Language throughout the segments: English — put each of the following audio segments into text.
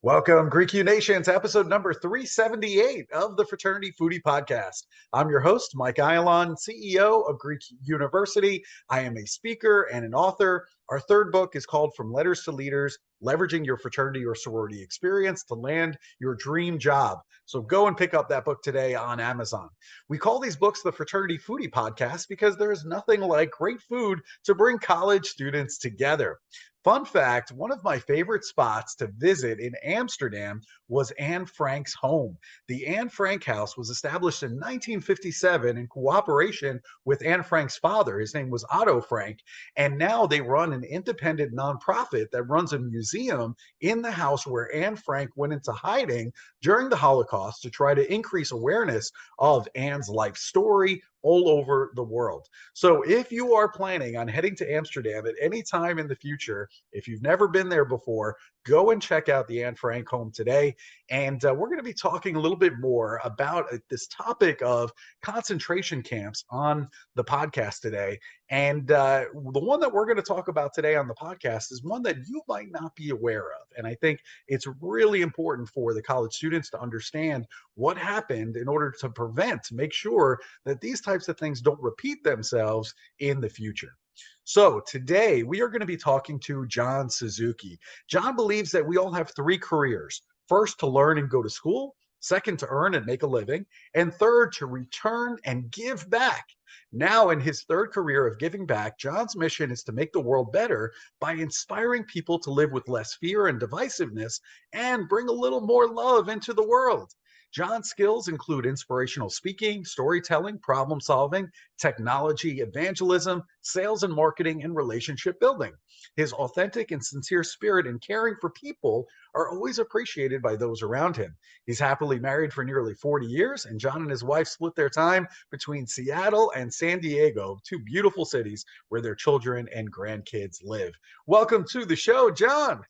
Welcome, Greek U Nation, to episode number 378 of the Fraternity Foodie Podcast. I'm your host, Mike Ayalon, CEO of Greek University. I am a speaker and an author. Our third book is called From Letters to Leaders, Leveraging Your Fraternity or Sorority Experience to Land Your Dream Job. So go and pick up that book today on Amazon. We call these books the Fraternity Foodie Podcast because there is nothing like great food to bring college students together. Fun fact, one of my favorite spots to visit in Amsterdam was Anne Frank's home. The Anne Frank House was established in 1957 in cooperation with Anne Frank's father. His name was Otto Frank, and now they run an independent nonprofit that runs a museum in the house where Anne Frank went into hiding during the Holocaust to try to increase awareness of Anne's life story all over the world. So if you are planning on heading to Amsterdam at any time in the future, if you've never been there before, go and check out the Anne Frank home today. And we're going to be talking a little bit more about this topic of concentration camps on the podcast today. And the one that we're going to talk about today on the podcast is one that you might not be aware of. And I think it's really important for the college students to understand what happened in order to make sure that these types of things don't repeat themselves in the future. So today we are going to be talking to John Suzuki. John believes that we all have three careers. First, to learn and go to school. Second, to earn and make a living. And third, to return and give back. Now, in his third career of giving back, John's mission is to make the world better by inspiring people to live with less fear and divisiveness and bring a little more love into the world. John's skills include inspirational speaking, storytelling, problem solving, technology, evangelism, sales and marketing, and relationship building. His authentic and sincere spirit in caring for people are always appreciated by those around him. He's happily married for nearly 40 years, and John and his wife split their time between Seattle and San Diego, two beautiful cities where their children and grandkids live. Welcome to the show, John.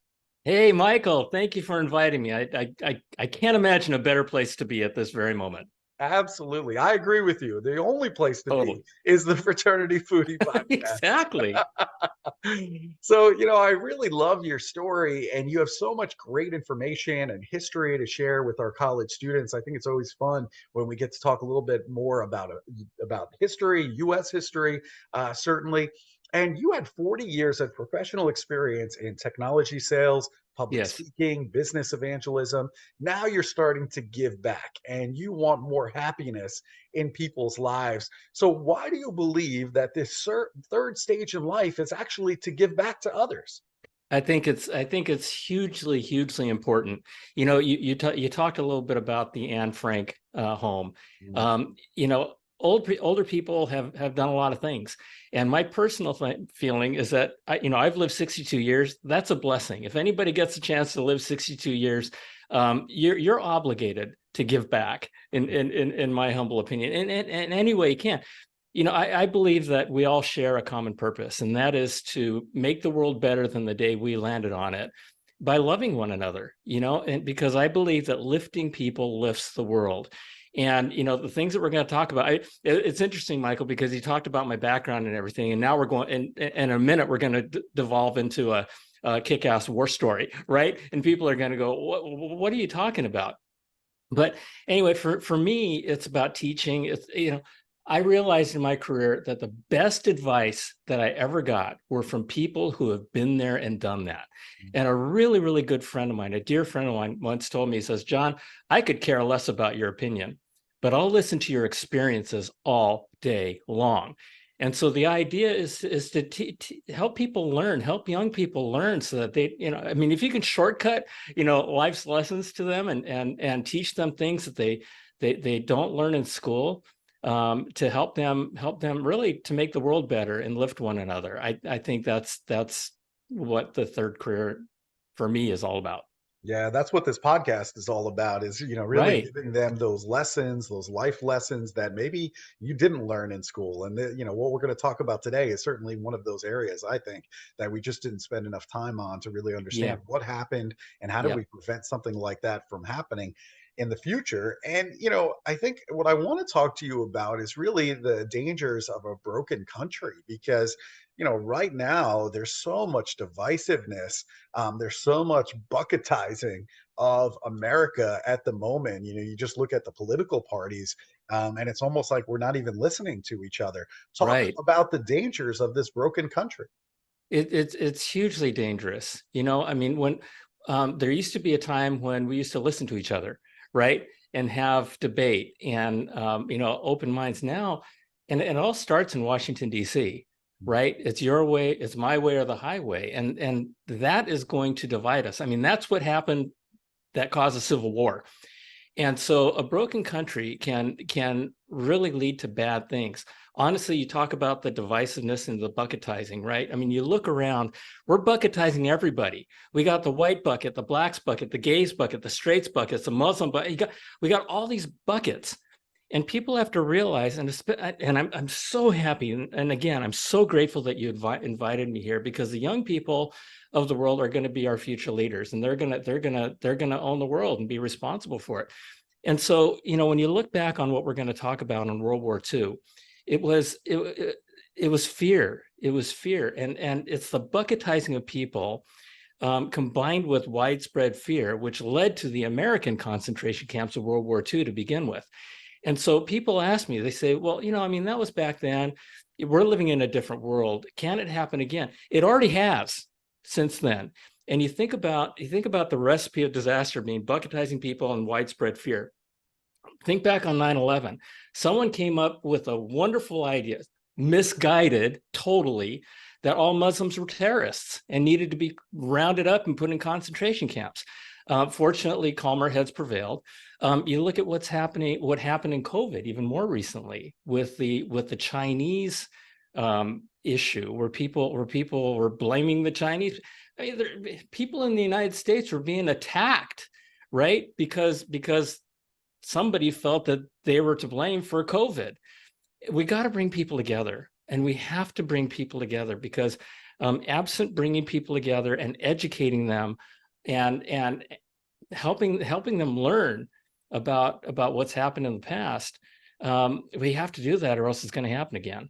Hey, Michael, thank you for inviting me. I can't imagine a better place to be at this very moment. Absolutely. I agree with you. The only place to be is the Fraternity Foodie Podcast. Exactly. So, I really love your story, and you have so much great information and history to share with our college students. I think it's always fun when we get to talk a little bit more about history, U.S. history, certainly. And you had 40 years of professional experience in technology sales, public speaking, business evangelism. Now you're starting to give back and you want more happiness in people's lives. So why do you believe that this third stage in life is actually to give back to others? I think it's hugely important. You talked a little bit about the Anne Frank home. Older people have done a lot of things. And my personal feeling is that, I've lived 62 years. That's a blessing. If anybody gets a chance to live 62 years, you're obligated to give back, in my humble opinion, in any way you can. I believe that we all share a common purpose, and that is to make the world better than the day we landed on it by loving one another, and because I believe that lifting people lifts the world. And, the things that we're going to talk about, it's interesting, Michael, because you talked about my background and everything. And now we're going, in a minute, we're going to devolve into a kick-ass war story, right? And people are going to go, what are you talking about? But anyway, for me, it's about teaching. It's, I realized in my career that the best advice that I ever got were from people who have been there and done that. And a really, really good friend of mine, a dear friend of mine, once told me, he says, John, I could care less about your opinion, but I'll listen to your experiences all day long. And so the idea is to help people learn, help young people learn, so that they, if you can shortcut, life's lessons to them and teach them things that they don't learn in school, to help them really to make the world better and lift one another. I think that's what the third career for me is all about. Yeah, that's what this podcast is all about, is, really giving them those lessons, those life lessons that maybe you didn't learn in school. And, what we're going to talk about today is certainly one of those areas, I think, that we just didn't spend enough time on to really understand what happened and how do we prevent something like that from happening. in the future. And, I think what I want to talk to you about is really the dangers of a broken country because, right now there's so much divisiveness. There's so much bucketizing of America at the moment. You just look at the political parties, and it's almost like we're not even listening to each other. Talk Right. about the dangers of this broken country. It's hugely dangerous. I mean, when there used to be a time when we used to listen to each other, right, and have debate and open minds. Now, and it all starts in Washington D.C., right? It's your way, it's my way, or the highway, and that is going to divide us. I mean, that's what happened that caused a civil war. And so a broken country can really lead to bad things. Honestly, you talk about the divisiveness and the bucketizing, right? I mean, you look around, we're bucketizing everybody. We got the white bucket, the blacks bucket, the gays bucket, the straights buckets, the Muslim bucket. We got all these buckets. And people have to realize, and I'm so happy, and again, I'm so grateful that you invited me here, because the young people of the world are going to be our future leaders, and they're going to own the world and be responsible for it. And so, when you look back on what we're going to talk about in World War II, it was fear. It was fear, and it's the bucketizing of people, combined with widespread fear, which led to the American concentration camps of World War II to begin with. And so people ask me, they say, well, I mean, that was back then. We're living in a different world. Can it happen again? It already has since then. And you think about the recipe of disaster being bucketizing people and widespread fear. Think back on 9/11. Someone came up with a wonderful idea, misguided totally, that all Muslims were terrorists and needed to be rounded up and put in concentration camps. Fortunately, calmer heads prevailed. You look at what happened in COVID, even more recently, with the Chinese issue, where people were blaming the Chinese. I mean, people in the United States were being attacked, right? Because somebody felt that they were to blame for COVID. We got to bring people together, and we have to bring people together, because absent bringing people together and educating them and helping them learn about what's happened in the past, we have to do that, or else it's going to happen again.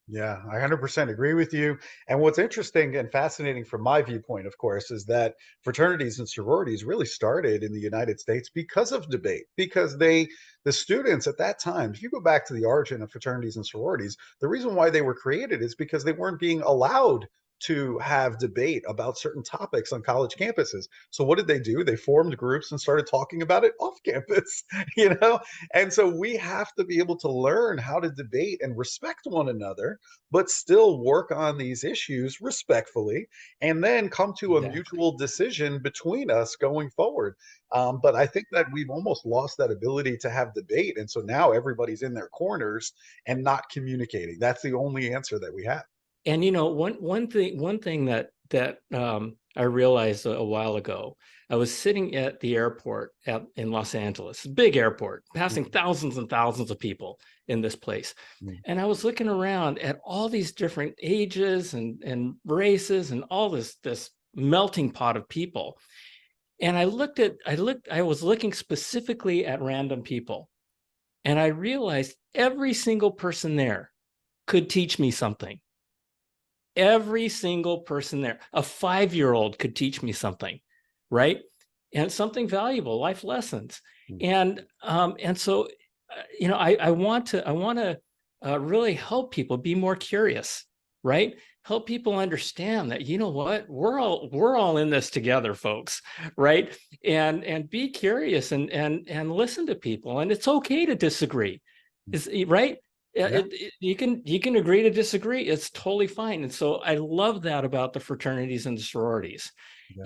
Yeah, I 100% agree with you. And what's interesting and fascinating from my viewpoint, of course, is that fraternities and sororities really started in the United States because of debate, because the students at that time, if you go back to the origin of fraternities and sororities, the reason why they were created is because they weren't being allowed to have debate about certain topics on college campuses. So what did they do? They formed groups and started talking about it off campus, you know? And so we have to be able to learn how to debate and respect one another, but still work on these issues respectfully, and then come to a Exactly. mutual decision between us going forward. But I think that we've almost lost that ability to have debate. And so now everybody's in their corners and not communicating. That's the only answer that we have. And one thing that I realized a while ago, I was sitting at the airport in Los Angeles, big airport, passing thousands and thousands of people in this place. Mm. And I was looking around at all these different ages and races and all this melting pot of people. And I was looking specifically at random people. And I realized every single person there could teach me something. Every single person there, a 5-year-old could teach me something, right? And something valuable, life lessons. And so, I want to really help people be more curious, right? Help people understand that, what, we're all in this together, folks, right? And be curious and listen to people, and it's okay to disagree, is right. Yeah. You can agree to disagree. It's totally fine. And so I love that about the fraternities and the sororities,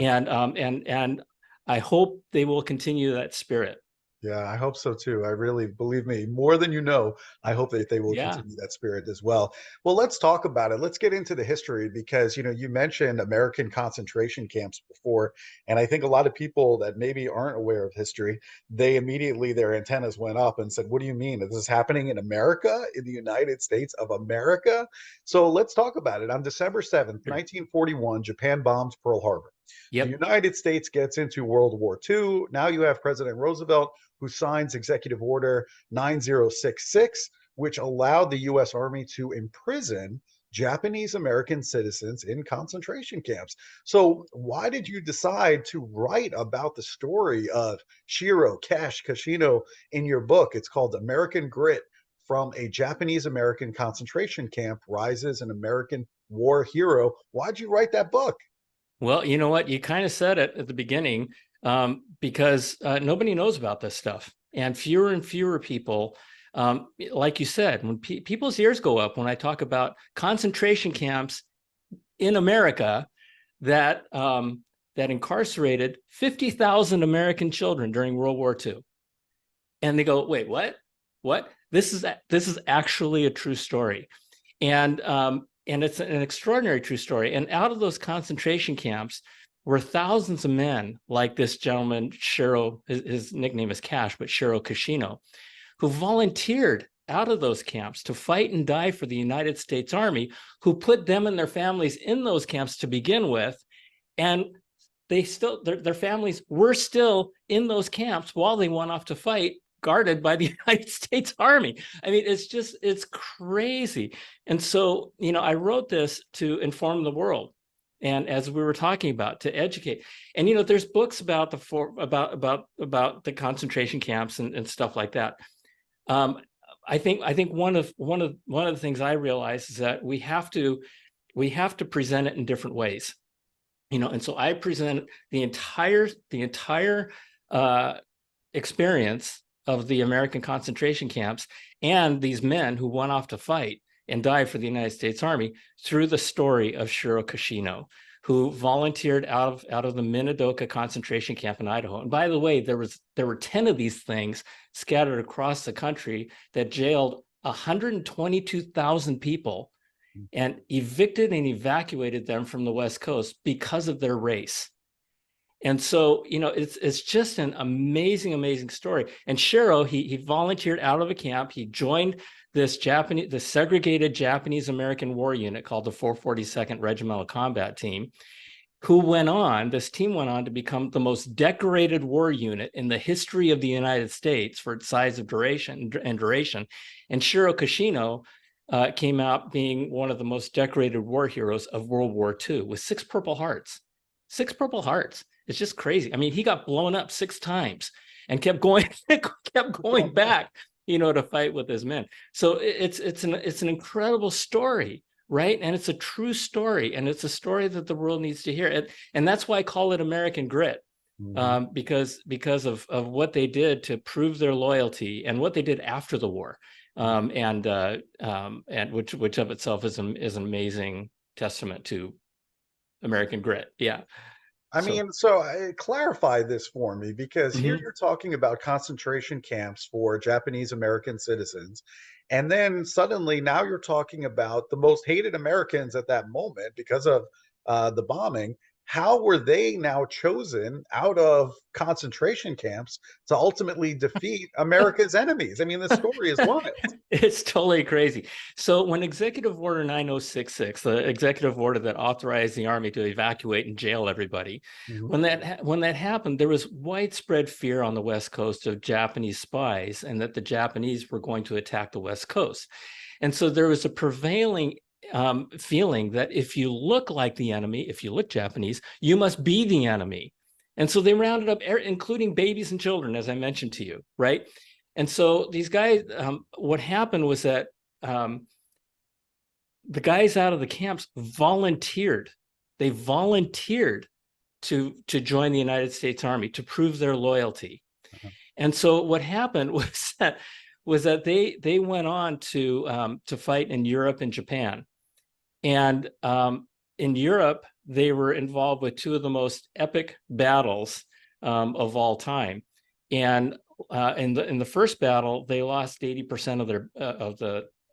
Yeah. and I hope they will continue that spirit. Yeah, I hope so too. I really, believe me, more than you know, I hope that they will Yeah. continue that spirit as well. Well, let's talk about it. Let's get into the history because, you mentioned American concentration camps before, and I think a lot of people that maybe aren't aware of history, they immediately, their antennas went up and said, "What do you mean? Is this happening in America, in the United States of America?" So let's talk about it. On December 7th, Sure. 1941, Japan bombs Pearl Harbor. The Yep. United States gets into World War II. Now you have President Roosevelt, who signs Executive Order 9066, which allowed the U.S. Army to imprison Japanese American citizens in concentration camps. So, why did you decide to write about the story of Shiro, Kash, Kashino in your book? It's called American Grit: From a Japanese American Concentration Camp Rises an American War Hero. Why'd you write that book? Well, you know what? You kind of said it at the beginning, because nobody knows about this stuff. And fewer people, like you said, when people's ears go up when I talk about concentration camps in America that that incarcerated 50,000 American children during World War II. And they go, wait, what? What? This is actually a true story. And it's an extraordinary true story. And out of those concentration camps were thousands of men like this gentleman, Shiro, his nickname is Kash, but Shiro Kashino, who volunteered out of those camps to fight and die for the United States Army, who put them and their families in those camps to begin with. And they still, their families were still in those camps while they went off to fight, guarded by the United States Army. I mean, it's crazy. And so, I wrote this to inform the world. And as we were talking about, to educate. And, there's books about the concentration camps and stuff like that. I think one of the things I realized is that we have to present it in different ways. And so I present the entire experience of the American concentration camps and these men who went off to fight and die for the United States Army through the story of Shiro Kashino, who volunteered out of the Minidoka concentration camp in Idaho. And by the way, there were 10 of these things scattered across the country that jailed 122,000 people and evicted and evacuated them from the West Coast because of their race. And so, it's just an amazing story. And Shiro, he volunteered out of a camp. He joined the segregated Japanese American war unit called the 442nd Regimental Combat Team, this team went on to become the most decorated war unit in the history of the United States for its size of duration. And Shiro Kashino came out being one of the most decorated war heroes of World War II with 6 Purple Hearts. 6 Purple Hearts. It's just crazy. I mean, he got blown up 6 times and kept going back, to fight with his men. So it's an incredible story, right? And it's a true story, and it's a story that the world needs to hear. And that's why I call it American Grit, because of what they did to prove their loyalty and what they did after the war, and which of itself is an amazing testament to American Grit. Yeah. So clarify this for me, because here you're talking about concentration camps for Japanese American citizens. And then suddenly now you're talking about the most hated Americans at that moment because of the bombing. How were they now chosen out of concentration camps to ultimately defeat America's enemies? I mean, the story is wild. It's totally crazy. So when Executive Order 9066, the executive order that authorized the Army to evacuate and jail everybody, when that happened, there was widespread fear on the West Coast of Japanese spies and that the Japanese were going to attack the West Coast. And so there was a prevailing feeling that if you look like the enemy, if you look Japanese, you must be the enemy. And so they rounded up, including babies and children, as I mentioned to you, right? And so these guys, what happened was that the guys out of the camps volunteered. They volunteered to join the United States Army to prove their loyalty. And so what happened was that they went on to fight in Europe and Japan. And in Europe, they were involved with 2 of the most epic battles of all time. And in the first battle, they lost 80% of their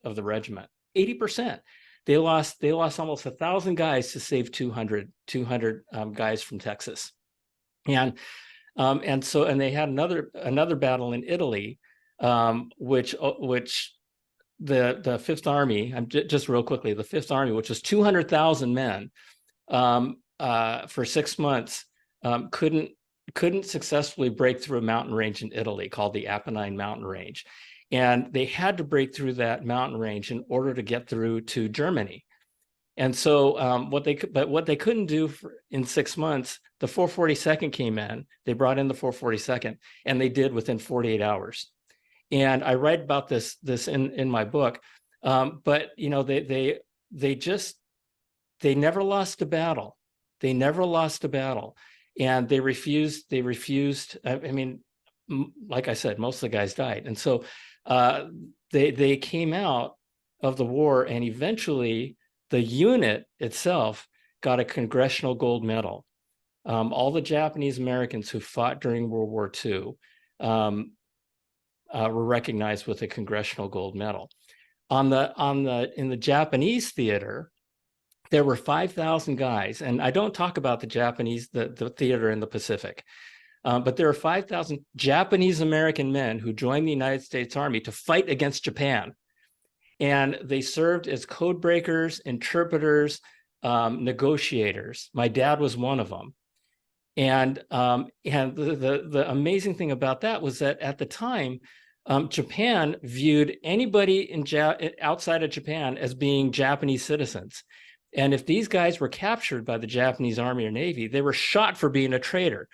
of the regiment. 80%. They lost almost 1,000 guys to save 200 guys from Texas. And they had another battle in Italy, which the Fifth Army, just real quickly, the Fifth Army, which was 200,000 men, for 6 months, couldn't successfully break through a mountain range in Italy called the Apennine Mountain Range. And they had to break through that mountain range in order to get through to Germany. And so what they couldn't do in 6 months, the 442nd came in, they brought in the 442nd, and they did within 48 hours. And I write about this in my book. But you know, they never lost a battle. They never lost a battle. And they refused. I mean, like I said, most of the guys died. And so they came out of the war, and eventually the unit itself got a Congressional Gold Medal. All the Japanese Americans who fought during World War II were recognized with a Congressional Gold Medal. In the Japanese theater, there were 5,000 guys, and I don't talk about the Japanese, the theater in the Pacific, but there are 5,000 Japanese American men who joined the United States Army to fight against Japan. And they served as code breakers, interpreters, negotiators. My dad was one of them. And the amazing thing about that was that at the time, Japan viewed anybody outside of Japan as being Japanese citizens. And if these guys were captured by the Japanese Army or Navy, they were shot for being a traitor.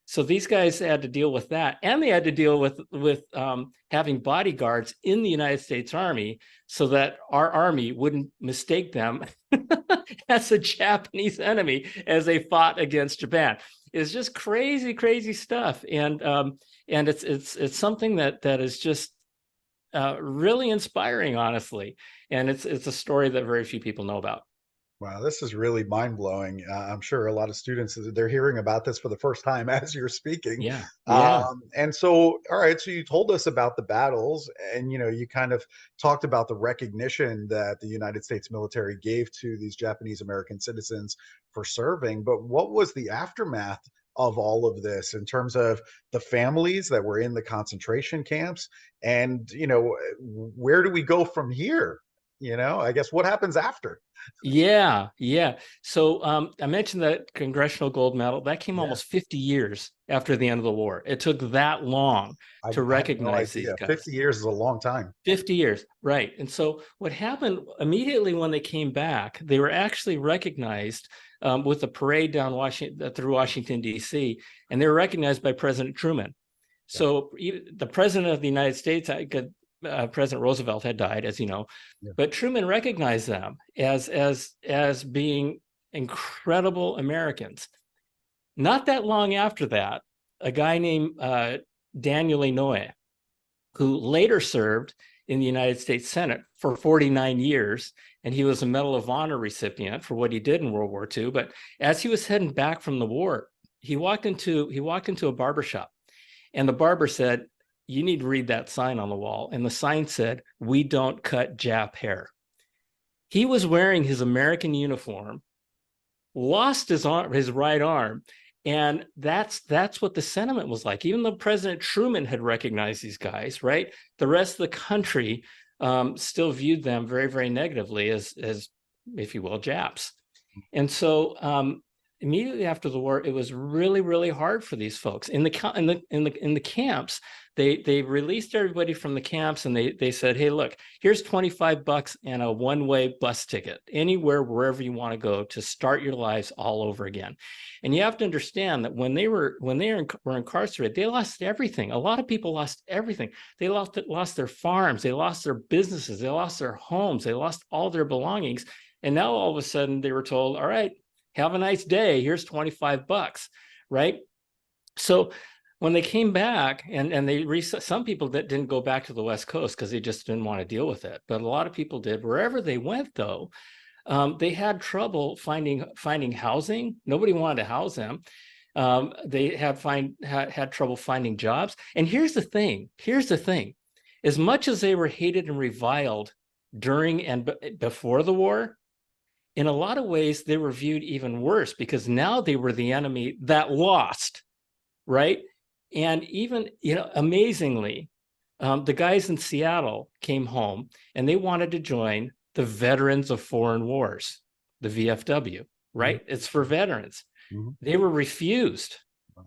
So these guys had to deal with that, and they had to deal with having bodyguards in the United States Army so that our army wouldn't mistake them as a Japanese enemy as they fought against Japan. It's just crazy, crazy stuff, and it's something that is just really inspiring, honestly, and it's a story that very few people know about. Wow, this is really mind-blowing. I'm sure a lot of students, they're hearing about this for the first time as you're speaking. Yeah, yeah. And so, all right, so you told us about the battles, and you kind of talked about the recognition that the United States military gave to these Japanese American citizens for serving. But what was the aftermath of all of this in terms of the families that were in the concentration camps? And, where do we go from here? I guess what happens after? Yeah. So I mentioned that Congressional Gold Medal that came Yeah. almost 50 years after the end of the war. It took that long to I had no recognize these idea. guys. 50 years is a long time. 50 years, right? And so what happened immediately when they came back, they were actually recognized with a parade down through Washington D.C., and they were recognized by President Truman. So the president of the United States, President Roosevelt had died, as you know, but Truman recognized them as being incredible Americans. Not that long after that, a guy named Daniel Inouye, who later served in the United States Senate for 49 years, and he was a Medal of Honor recipient for what he did in World War II. But as he was heading back from the war, he walked into a barbershop, and the barber said, "You need to read that sign on the wall." And the sign said, "We don't cut Jap hair." He was wearing his American uniform, lost his right arm, and that's what the sentiment was like. Even though President Truman had recognized these guys, right? The rest of the country still viewed them very, very negatively as, if you will, Japs. And so immediately after the war, it was really, really hard for these folks in the camps. They released everybody from the camps, and they said, "Hey, look, here's $25 and a one-way bus ticket anywhere, wherever you want to go to start your lives all over again." And you have to understand that when they were incarcerated, they lost everything. A lot of people lost everything. They lost their farms, they lost their businesses, they lost their homes, they lost all their belongings. And now all of a sudden they were told, "All right, have a nice day. Here's $25, right?" So when they came back, and some people that didn't go back to the West Coast because they just didn't want to deal with it, but a lot of people did. Wherever they went, though, they had trouble finding housing. Nobody wanted to house them. They had trouble finding jobs. And here's the thing. As much as they were hated and reviled during and before the war, in a lot of ways, they were viewed even worse because now they were the enemy that lost, right? And even, amazingly, the guys in Seattle came home and they wanted to join the Veterans of Foreign Wars, the VFW. right? It's for veterans. Mm-hmm. They were refused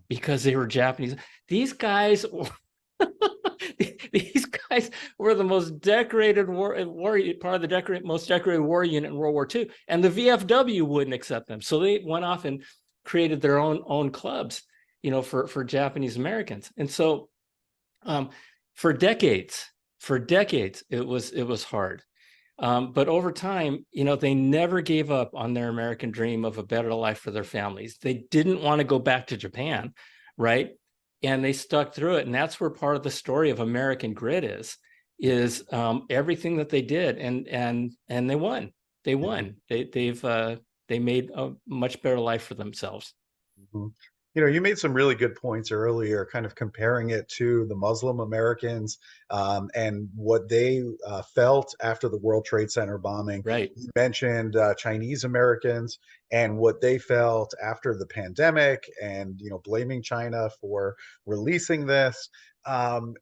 because they were Japanese. These guys, these guys were the most decorated war part of the most decorated war unit in World War II, and the VFW wouldn't accept them. So they went off and created their own clubs, for Japanese Americans. And so, for decades, it was hard. But over time, they never gave up on their American dream of a better life for their families. They didn't want to go back to Japan, right? And they stuck through it. And that's where part of the story of American grit is everything that they did. And they won. They won. They made a much better life for themselves. Mm-hmm. You made some really good points earlier, kind of comparing it to the Muslim Americans and what they felt after the World Trade Center bombing. Right. You mentioned Chinese Americans and what they felt after the pandemic, and blaming China for releasing this. And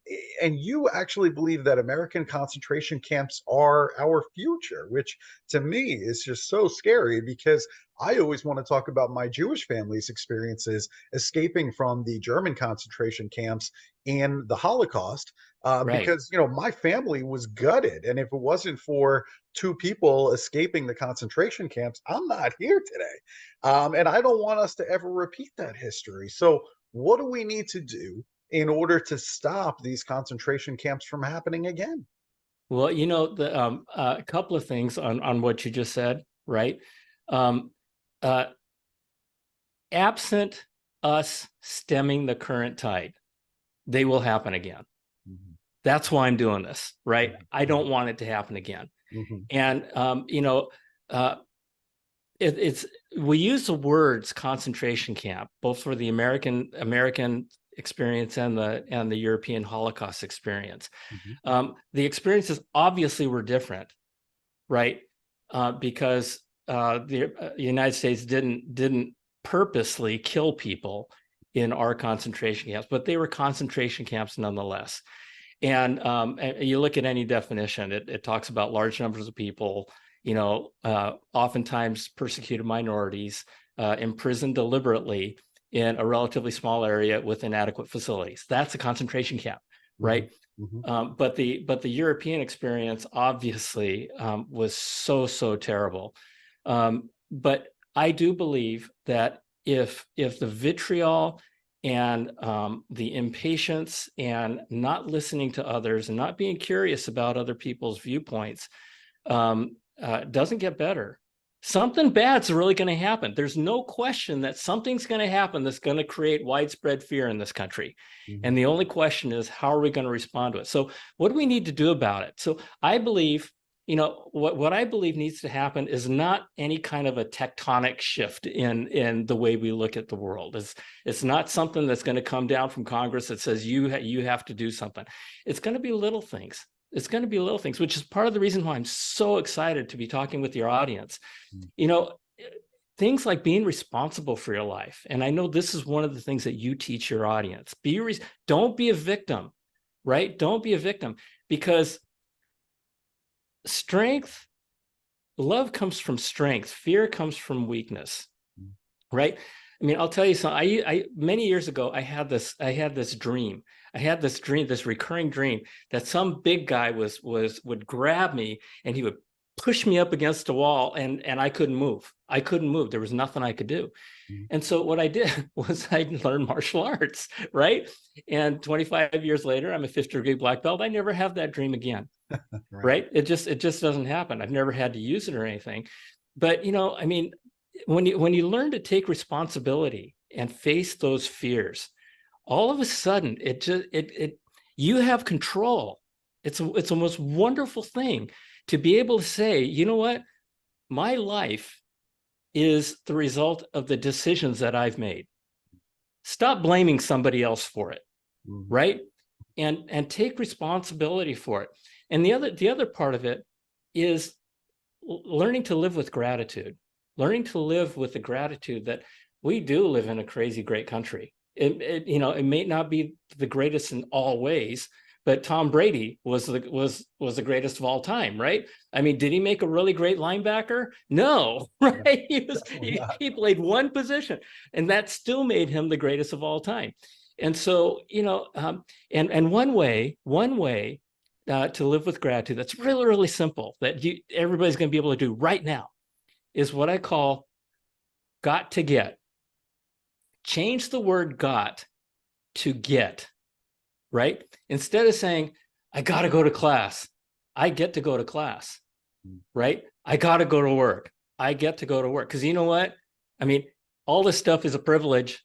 you actually believe that American concentration camps are our future, which to me is just so scary, because I always want to talk about my Jewish family's experiences escaping from the German concentration camps in the Holocaust, Right. because my family was gutted, and if it wasn't for two people escaping the concentration camps, I'm not here today, and I don't want us to ever repeat that history. So, what do we need to do in order to stop these concentration camps from happening again? Well, a couple of things on what you just said, right? Absent us stemming the current tide, they will happen again. Mm-hmm. That's why I'm doing this, right? Mm-hmm. I don't want it to happen again. Mm-hmm. And it's we use the words concentration camp both for the American experience and the European Holocaust experience. Mm-hmm. The experiences obviously were different, right? Because the United States didn't purposely kill people in our concentration camps, but they were concentration camps nonetheless. And you look at any definition, it talks about large numbers of people, oftentimes persecuted minorities, imprisoned deliberately in a relatively small area with inadequate facilities. That's a concentration camp, right? Mm-hmm. But the European experience obviously was so terrible. But I do believe that if the vitriol and the impatience and not listening to others and not being curious about other people's viewpoints doesn't get better, something bad's really going to happen. There's no question that something's going to happen that's going to create widespread fear in this country. Mm-hmm. And the only question is, how are we going to respond to it? So what do we need to do about it? So I believe, what I believe needs to happen is not any kind of a tectonic shift in the way we look at the world. It's not something that's going to come down from Congress that says you have to do something. It's going to be little things. It's going to be little things, which is part of the reason why I'm so excited to be talking with your audience. Mm-hmm. Things like being responsible for your life. And I know this is one of the things that you teach your audience. Don't be a victim, right? Don't be a victim, because love comes from strength. Fear comes from weakness, right? I mean, I'll tell you something. I many years ago, I had this dream. This recurring dream that some big guy would grab me and he would push me up against a wall, and I couldn't move. There was nothing I could do. Mm-hmm. And so what I did was I learned martial arts, right? And 25 years later, I'm a 5th degree black belt. I never have that dream again. Right? It just doesn't happen. I've never had to use it or anything. But I mean, when you learn to take responsibility and face those fears, all of a sudden you have control. It's a most wonderful thing to be able to say, you know what, my life is the result of the decisions that I've made. Stop blaming somebody else for it, mm-hmm. right? And take responsibility for it. And the other part of it is learning to live with gratitude, learning to live with the gratitude that we do live in a crazy great country. It may not be the greatest in all ways, but Tom Brady was the greatest of all time, right? I mean, did he make a really great linebacker? No, right? He played one position, and that still made him the greatest of all time. And so, and one way to live with gratitude that's really, really simple that everybody's going to be able to do right now is what I call got to get. Change the word got to get, right? Instead of saying, I got to go to class, I get to go to class, right? I got to go to work, I get to go to work. Because you know what? I mean, all this stuff is a privilege,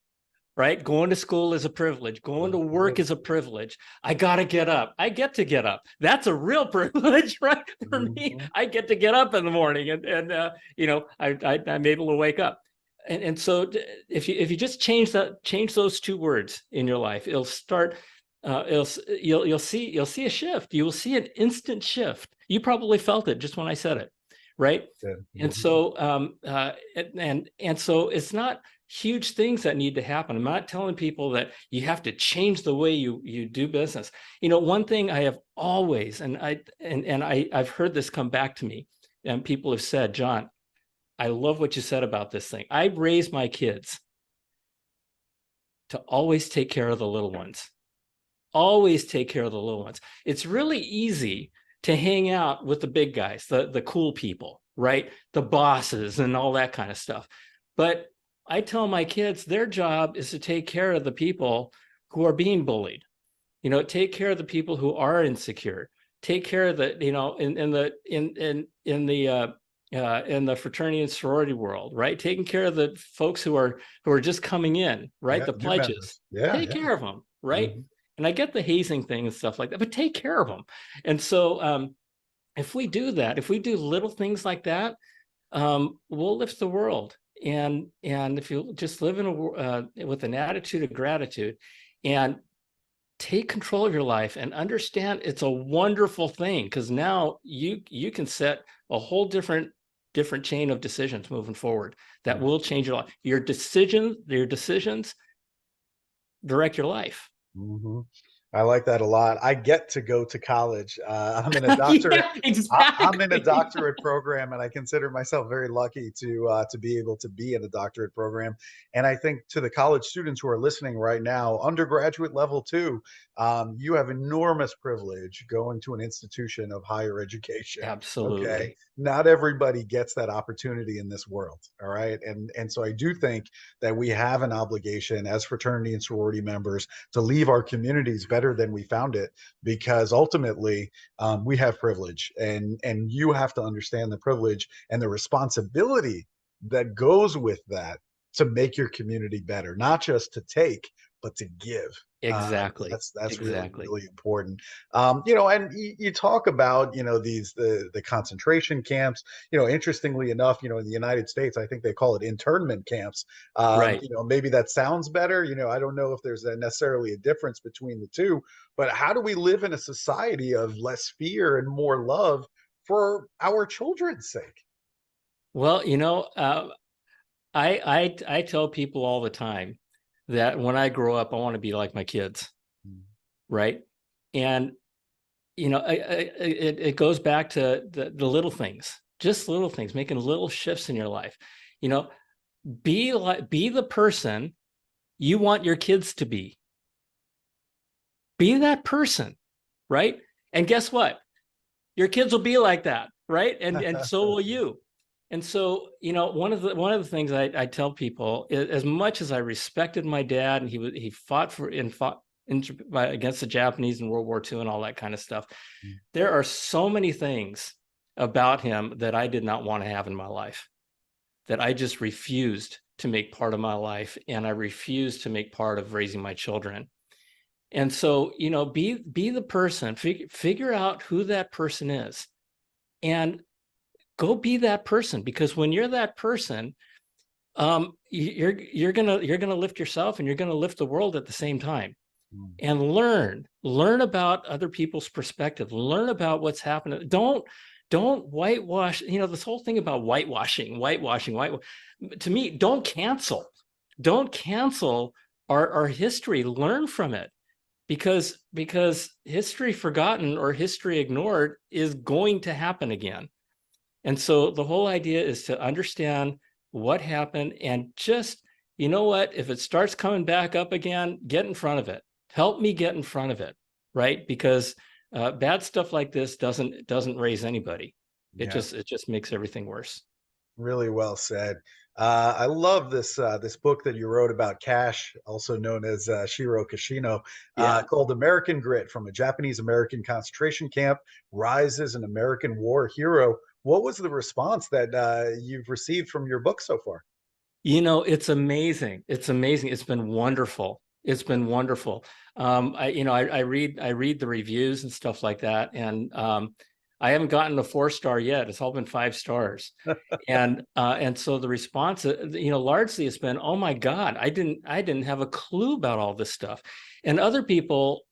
right? Going to school is a privilege. Going to work is a privilege. I got to get up. I get to get up. That's a real privilege, right? For me, I get to get up in the morning and I'm able to wake up. And so if you just change those two words in your life, it'll start, you'll see a shift. You will see an instant shift. You probably felt it just when I said it, right? And so, and so it's not huge things that need to happen. I'm not telling people that you have to change the way you do business. One thing I have always, and I've heard this come back to me, and people have said, John, I love what you said about this thing. I raised my kids to always take care of the little ones. Always take care of the little ones. It's really easy to hang out with the big guys, the cool people, right? The bosses and all that kind of stuff. But I tell my kids their job is to take care of the people who are being bullied. Take care of the people who are insecure. Take care of the, in the fraternity and sorority world, right? Taking care of the folks who are just coming in, right? The pledges. Take care of them, right? Mm-hmm. And I get the hazing thing and stuff like that, but take care of them. And so if we do that, if we do little things like that, we'll lift the world. And if you just live with an attitude of gratitude and take control of your life and understand it's a wonderful thing, because now you can set a whole different chain of decisions moving forward that will change your life. Your decisions direct your life. Mm-hmm. I like that a lot. I get to go to college. I'm in a doctorate. Exactly. I'm in a doctorate program, and I consider myself very lucky to be able to be in a doctorate program. And I think to the college students who are listening right now, undergraduate level too, you have enormous privilege going to an institution of higher education. Absolutely. Okay. Not everybody gets that opportunity in this world. All right. And so I do think that we have an obligation as fraternity and sorority members to leave our communities better than we found it, because ultimately we have privilege, and you have to understand the privilege and the responsibility that goes with that to make your community better, not just to take, but to give. Exactly. That's exactly. really, really important. And you talk about, the concentration camps, interestingly enough, in the United States, I think they call it internment camps. Right. Maybe that sounds better. I don't know if there's necessarily a difference between the two, but how do we live in a society of less fear and more love for our children's sake? Well, I tell people all the time that when I grow up, I want to be like my kids, right? And it goes back to the little things, just little things, making little shifts in your life. Be the person you want your kids to be. Be that person, right? And guess what? Your kids will be like that, right? And so will you. And so, one of the things I tell people is, as much as I respected my dad, and he fought against the Japanese in World War II and all that kind of stuff, there are so many things about him that I did not want to have in my life, that I just refused to make part of my life, and I refused to make part of raising my children. And so, be the person, figure out who that person is, and go be that person, because when you're that person, you're gonna lift yourself, and you're gonna lift the world at the same time. And learn about other people's perspective. Learn about what's happening. Don't whitewash. This whole thing about whitewashing. To me, don't cancel our history. Learn from it. because history forgotten or history ignored is going to happen again. And so the whole idea is to understand what happened and just, you know what, if it starts coming back up again, get in front of it. Help me get in front of it, right? Because bad stuff like this doesn't raise anybody. It Yeah. just makes everything worse. Really well said. I love this book that you wrote about Kash, also known as Shiro Kashino, Yeah. called American Grit: From a Japanese American Concentration Camp, Rise as an American War Hero. What was the response that you've received from your book so far? It's amazing. It's amazing. It's been wonderful. It's been wonderful. I read the reviews and stuff like that, and I haven't gotten a 4-star yet. It's all been 5 stars, and so the response, largely it's been, oh my God, I didn't have a clue about all this stuff, and other people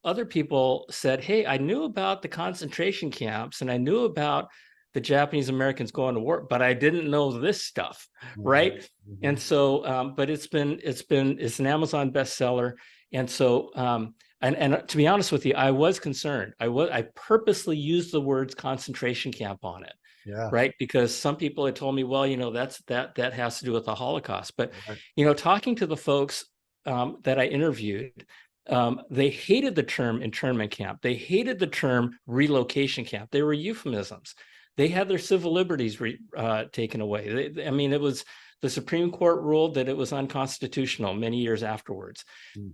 said, hey, I knew about the concentration camps and I knew about the Japanese Americans going to war, but I didn't know this stuff, right? Mm-hmm. And so, but it's an Amazon bestseller, and so, and to be honest with you, I was concerned. I purposely used the words concentration camp on it, Yeah. right? Because some people had told me, well, that has to do with the Holocaust, but Right. talking to the folks that I interviewed, they hated the term internment camp. They hated the term relocation camp. They were euphemisms. They had their civil liberties taken away. It was the Supreme Court ruled that it was unconstitutional many years afterwards.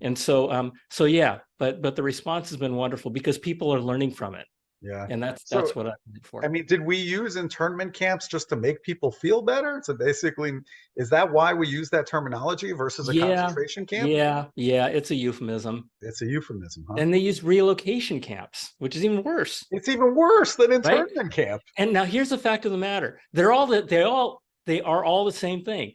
And so, yeah, but the response has been wonderful because people are learning from it. Yeah. And that's So, what I'm looking for. I mean, did we use internment camps just to make people feel better? So basically, is that why we use that terminology versus a Yeah, concentration camp? yeah, it's a euphemism. It's a euphemism, huh? And they use relocation camps, which is even worse, It's even worse than right? internment camp. And now here's the fact of the matter. They are all the same thing.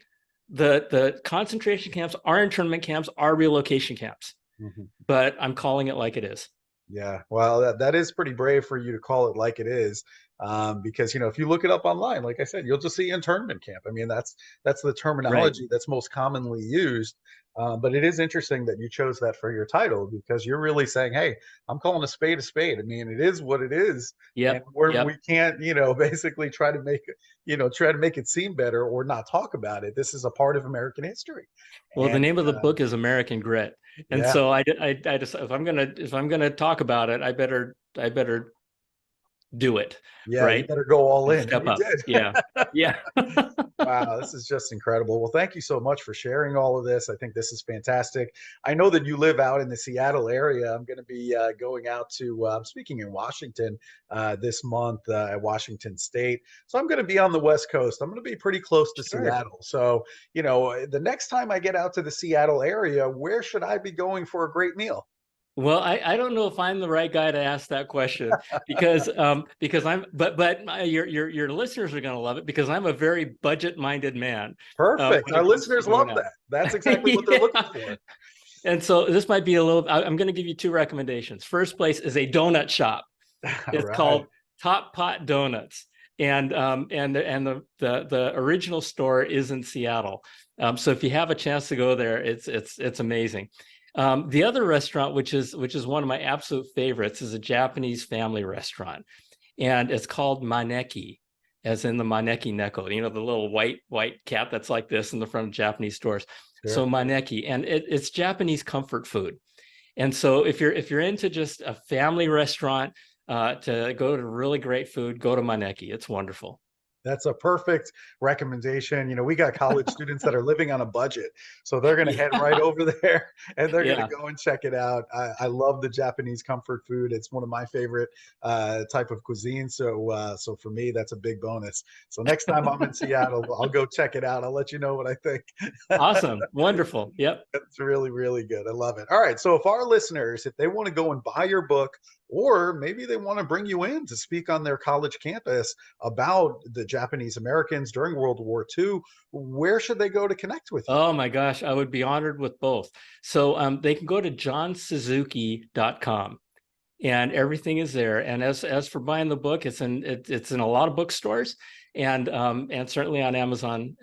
The concentration camps are internment camps, are relocation camps. Mm-hmm. But I'm calling it like it is. Yeah, well, that is pretty brave for you to call it like it is, because if you look it up online, like I said, you'll just see internment camp. I mean, that's the Right. terminology that's most commonly used. But it is interesting that you chose that for your title because you're really saying, "Hey, I'm calling a spade a spade." I mean, it is what it is, and Yep. we can't, basically try to make it seem better or not talk about it. This is a part of American history, Well, the and name of the book is American Grit, and yeah, so I just, if I'm gonna talk about it, I better do it, yeah, you right? better go all And in, and step you up. did. Yeah. Yeah. Wow, this is just incredible. Well, thank you so much for sharing all of this. I think this is fantastic. I know that you live out in the Seattle area. I'm going to be going out to, I'm speaking in Washington this month at Washington State. So I'm going to be on the West Coast. I'm going to be pretty close to Sure. Seattle. So, the next time I get out to the Seattle area, where should I be going for a great meal? Well, I don't know if I'm the right guy to ask that question because I'm but your listeners are going to love it because I'm a very budget-minded man Perfect. when Our it comes to listeners going love out. that. That's exactly what they're Yeah. looking for. And so this might be a little. I'm going to give you 2 recommendations. First place is a donut shop. All It's right. called Top Pot Donuts, and the original store is in Seattle. So if you have a chance to go there, it's amazing. The other restaurant, which is one of my absolute favorites, is a Japanese family restaurant, and it's called Maneki, as in the Maneki Neko. The little white cat that's like this in the front of Japanese stores. So Sure. Maneki, and it's Japanese comfort food. And so if you're into just a family restaurant to go to really great food, go to Maneki. It's wonderful. That's a perfect recommendation. We got college students that are living on a budget, so they're going to head right Yeah, over there and they're going to yeah. go and check it out. I love the Japanese comfort food. It's one of my favorite type of cuisine. So for me, that's a big bonus. So next time I'm in Seattle, I'll go check it out. I'll let you know what I think. Awesome. Wonderful. Yep. It's really, really good. I love it. All right. So if our listeners, if they want to go and buy your book, or maybe they want to bring you in to speak on their college campus about the Japanese Americans during World War II, where should they go to connect with you? Oh my gosh, I would be honored with both. So they can go to johnsuzuki.com and everything is there. And as for buying the book, it's in a lot of bookstores and certainly on Amazon.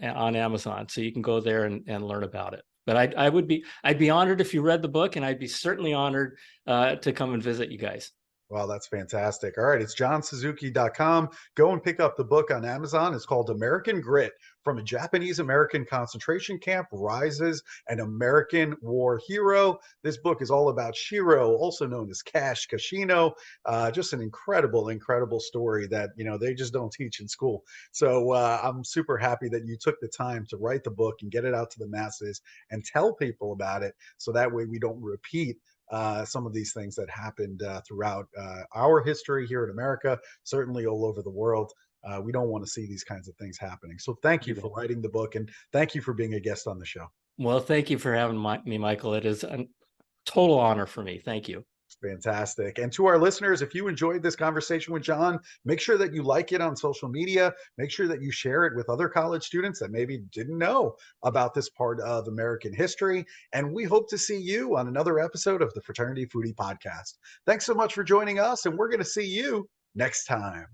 So you can go there and learn about it. But I'd be honored if you read the book, and I'd be certainly honored to come and visit you guys. Well, that's fantastic. All right, it's johnsuzuki.com. Go and pick up the book on Amazon. It's called American Grit: From a Japanese American Concentration Camp Rises an American War Hero. This book is all about Shiro, also known as Kash, Kashino. Just an incredible, incredible story that, they just don't teach in school. So I'm super happy that you took the time to write the book and get it out to the masses and tell people about it, so that way we don't repeat some of these things that happened throughout our history here in America, certainly all over the world. We don't want to see these kinds of things happening. So thank you for writing the book, and thank you for being a guest on the show. Well, thank you for having me, Michael. It is a total honor for me. Thank you. Fantastic. And to our listeners, if you enjoyed this conversation with John, make sure that you like it on social media. Make sure that you share it with other college students that maybe didn't know about this part of American history. And we hope to see you on another episode of the Fraternity Foodie Podcast. Thanks so much for joining us, and we're going to see you next time.